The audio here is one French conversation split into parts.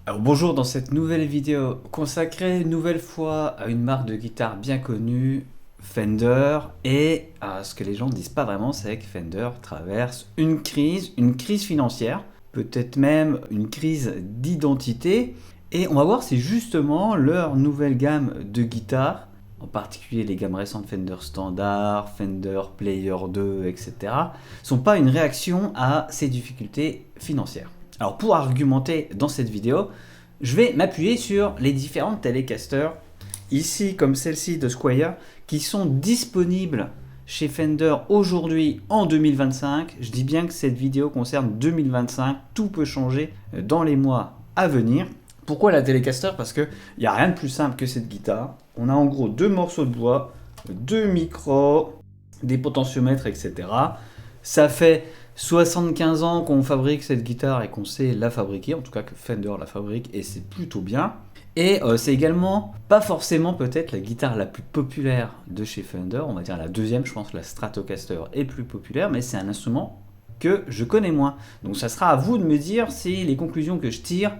Alors bonjour, dans cette nouvelle vidéo consacrée une nouvelle fois à une marque de guitare bien connue, Fender, et ce que les gens ne disent pas vraiment, c'est que Fender traverse une crise financière, peut-être même une crise d'identité, et on va voir si justement leur nouvelle gamme de guitares, en particulier les gammes récentes Fender Standard, Fender Player 2, etc., sont pas une réaction à ces difficultés financières. Alors pour argumenter dans cette vidéo, je vais m'appuyer sur les différentes Telecaster, ici comme celle-ci de Squier, qui sont disponibles chez Fender aujourd'hui en 2025. Je dis bien que cette vidéo concerne 2025, tout peut changer dans les mois à venir. Pourquoi la Telecaster? Parce qu'il n'y a rien de plus simple que cette guitare. On a en gros deux morceaux de bois, deux micros, des potentiomètres, etc. Ça fait 75 ans qu'on fabrique cette guitare et qu'on sait la fabriquer, en tout cas que Fender la fabrique, et c'est plutôt bien. Et c'est également pas forcément peut-être la guitare la plus populaire de chez Fender, on va dire la deuxième, je pense la Stratocaster est plus populaire, mais c'est un instrument que je connais moins. Donc ça sera à vous de me dire si les conclusions que je tire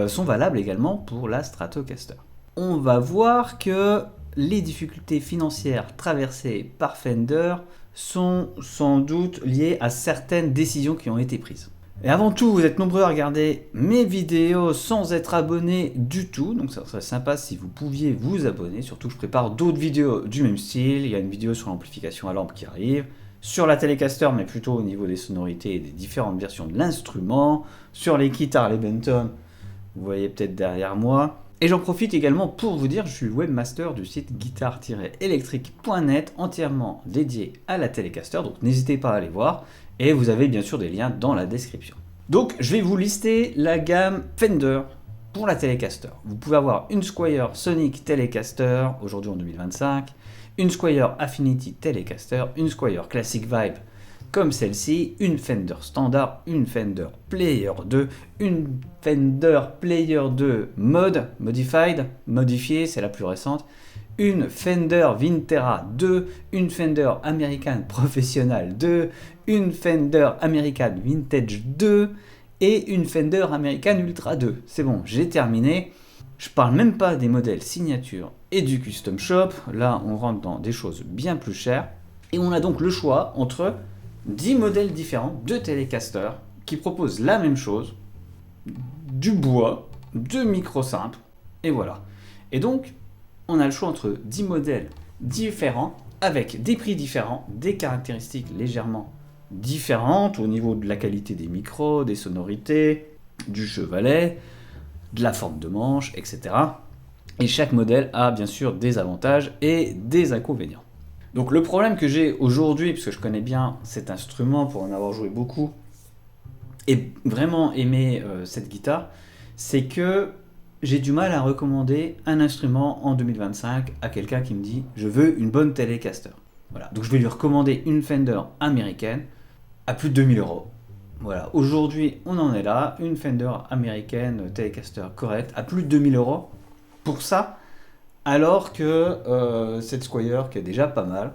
sont valables également pour la Stratocaster. On va voir que les difficultés financières traversées par Fender sont sans doute liées à certaines décisions qui ont été prises. Et avant tout, vous êtes nombreux à regarder mes vidéos sans être abonné du tout, donc ça serait sympa si vous pouviez vous abonner, surtout que je prépare d'autres vidéos du même style. Il y a une vidéo sur l'amplification à lampe qui arrive, sur la Telecaster mais plutôt au niveau des sonorités et des différentes versions de l'instrument, sur les guitares, les Benton, vous voyez peut-être derrière moi. Et j'en profite également pour vous dire, je suis le webmaster du site guitare-électrique.net entièrement dédié à la Telecaster, donc n'hésitez pas à aller voir, et vous avez bien sûr des liens dans la description. Donc je vais vous lister la gamme Fender pour la Telecaster. Vous pouvez avoir une Squier Sonic Telecaster, aujourd'hui en 2025, une Squier Affinity Telecaster, une Squier Classic Vibe comme celle-ci, une Fender Standard, une Fender Player 2, une Fender Player 2 Modified, modifiée, c'est la plus récente, une Fender Vintera 2, une Fender American Professional 2, une Fender American Vintage 2 et une Fender American Ultra 2. C'est bon, j'ai terminé. Je parle même pas des modèles signature et du custom shop. Là, on rentre dans des choses bien plus chères. Et on a donc le choix entre 10 modèles différents de Telecaster qui proposent la même chose, du bois, deux micros simples, et voilà. Et donc, on a le choix entre 10 modèles différents, avec des prix différents, des caractéristiques légèrement différentes au niveau de la qualité des micros, des sonorités, du chevalet, de la forme de manche, etc. Et chaque modèle a bien sûr des avantages et des inconvénients. Donc le problème que j'ai aujourd'hui, puisque je connais bien cet instrument pour en avoir joué beaucoup, et vraiment aimé cette guitare, c'est que j'ai du mal à recommander un instrument en 2025 à quelqu'un qui me dit « je veux une bonne Telecaster ». Voilà. Donc je vais lui recommander une Fender américaine à plus de 2000 euros. Voilà. Aujourd'hui, on en est là, une Fender américaine Telecaster correcte à plus de 2000 euros. Pour ça, alors que cette Squier qui est déjà pas mal,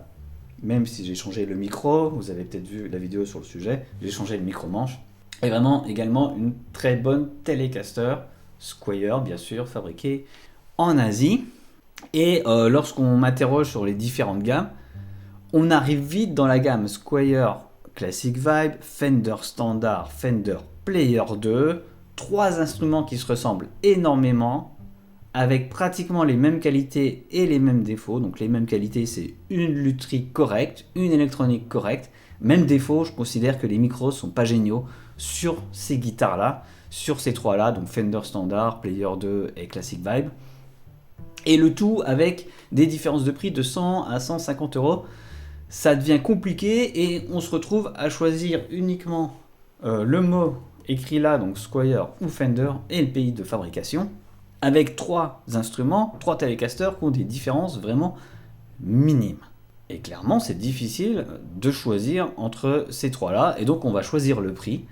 même si j'ai changé le micro, vous avez peut-être vu la vidéo sur le sujet, j'ai changé le micro-manche, est vraiment également une très bonne Telecaster, Squier bien sûr, fabriquée en Asie. Et lorsqu'on m'interroge sur les différentes gammes, on arrive vite dans la gamme Squier Classic Vibe, Fender Standard, Fender Player 2, trois instruments qui se ressemblent énormément, avec pratiquement les mêmes qualités et les mêmes défauts. Donc les mêmes qualités, c'est une lutherie correcte, une électronique correcte. Même défaut, je considère que les micros sont pas géniaux sur ces guitares-là, sur ces trois-là, donc Fender Standard, Player 2 et Classic Vibe. Et le tout avec des différences de prix de 100 à 150 euros. Ça devient compliqué et on se retrouve à choisir uniquement le mot écrit là, donc Squier ou Fender, et le pays de fabrication, avec trois instruments, trois Telecaster qui ont des différences vraiment minimes. Et clairement, c'est difficile de choisir entre ces trois-là, et donc on va choisir le prix,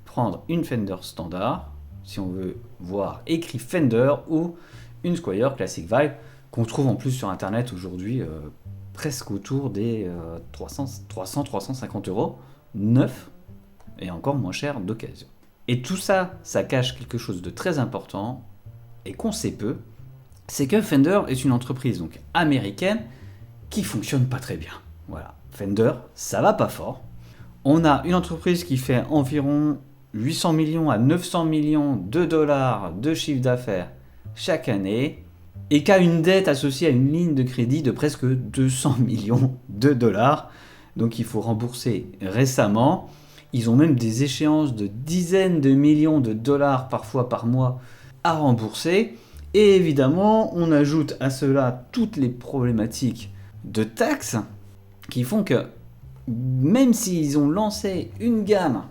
prendre une Fender Standard, si on veut voir écrit Fender, ou une Squier Classic Vibe, qu'on trouve en plus sur internet aujourd'hui presque autour des 300-350 euros, neuf, et encore moins cher d'occasion. Et tout ça, ça cache quelque chose de très important et qu'on sait peu, c'est que Fender est une entreprise donc américaine qui fonctionne pas très bien. Voilà, Fender, ça va pas fort. On a une entreprise qui fait environ 800 millions à 900 millions de dollars de chiffre d'affaires chaque année et qui a une dette associée à une ligne de crédit de presque 200 millions de dollars. Donc il faut rembourser récemment. Ils ont même des échéances de dizaines de millions de dollars parfois par mois à rembourser. Et évidemment, on ajoute à cela toutes les problématiques de taxes qui font que même s'ils ont lancé une gamme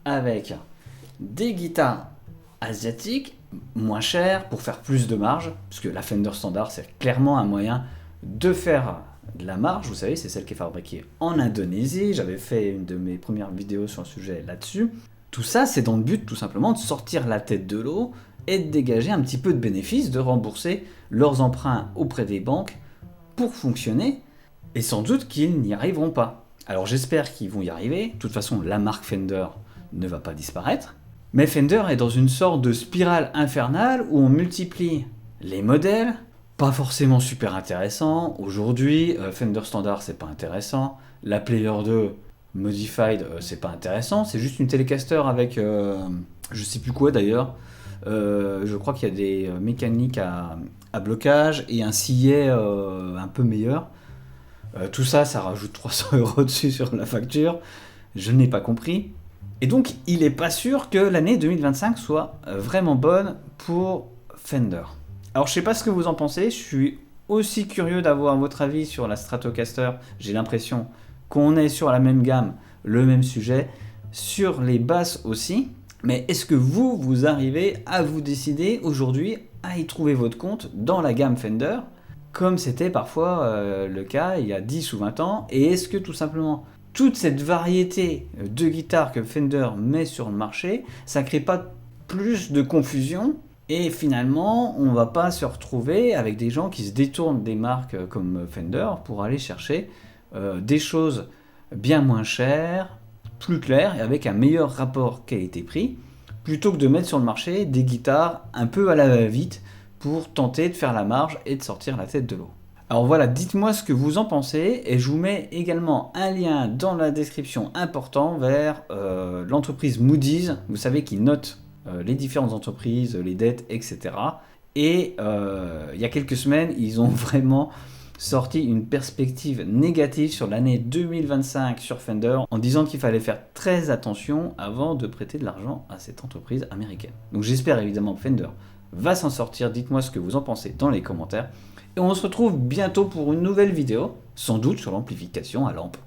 avec des guitares asiatiques moins chères pour faire plus de marge, parce que la Fender Standard c'est clairement un moyen de faire de la marge, vous savez, c'est celle qui est fabriquée en Indonésie, j'avais fait une de mes premières vidéos sur le sujet là-dessus. Tout ça c'est dans le but tout simplement de sortir la tête de l'eau et de dégager un petit peu de bénéfices, de rembourser leurs emprunts auprès des banques pour fonctionner, et sans doute qu'ils n'y arriveront pas. Alors j'espère qu'ils vont y arriver, de toute façon la marque Fender ne va pas disparaître, mais Fender est dans une sorte de spirale infernale où on multiplie les modèles, pas forcément super intéressants. Aujourd'hui, Fender Standard c'est pas intéressant, la Player 2 Modified c'est pas intéressant, c'est juste une Telecaster avec je sais plus quoi d'ailleurs. Je crois qu'il y a des mécaniques à blocage et un sillet un peu meilleur. Tout ça, ça rajoute 300 € dessus sur la facture. Je n'ai pas compris. Et donc, il n'est pas sûr que l'année 2025 soit vraiment bonne pour Fender. Alors, je ne sais pas ce que vous en pensez. Je suis aussi curieux d'avoir votre avis sur la Stratocaster. J'ai l'impression qu'on est sur la même gamme, le même sujet. Sur les basses aussi. Mais est-ce que vous arrivez à vous décider aujourd'hui à y trouver votre compte dans la gamme Fender, comme c'était parfois le cas il y a 10 ou 20 ans? Et est-ce que tout simplement, toute cette variété de guitares que Fender met sur le marché, ça ne crée pas plus de confusion? Et finalement, on ne va pas se retrouver avec des gens qui se détournent des marques comme Fender pour aller chercher des choses bien moins chères, plus clair et avec un meilleur rapport qualité-prix, plutôt que de mettre sur le marché des guitares un peu à la va-vite pour tenter de faire la marge et de sortir la tête de l'eau. Alors voilà, dites-moi ce que vous en pensez et je vous mets également un lien dans la description important vers l'entreprise Moody's, vous savez, qui note les différentes entreprises, les dettes, etc. Et il y a quelques semaines, ils ont vraiment sorti une perspective négative sur l'année 2025 sur Fender en disant qu'il fallait faire très attention avant de prêter de l'argent à cette entreprise américaine. Donc j'espère évidemment que Fender va s'en sortir, dites-moi ce que vous en pensez dans les commentaires et on se retrouve bientôt pour une nouvelle vidéo, sans doute sur l'amplification à lampe.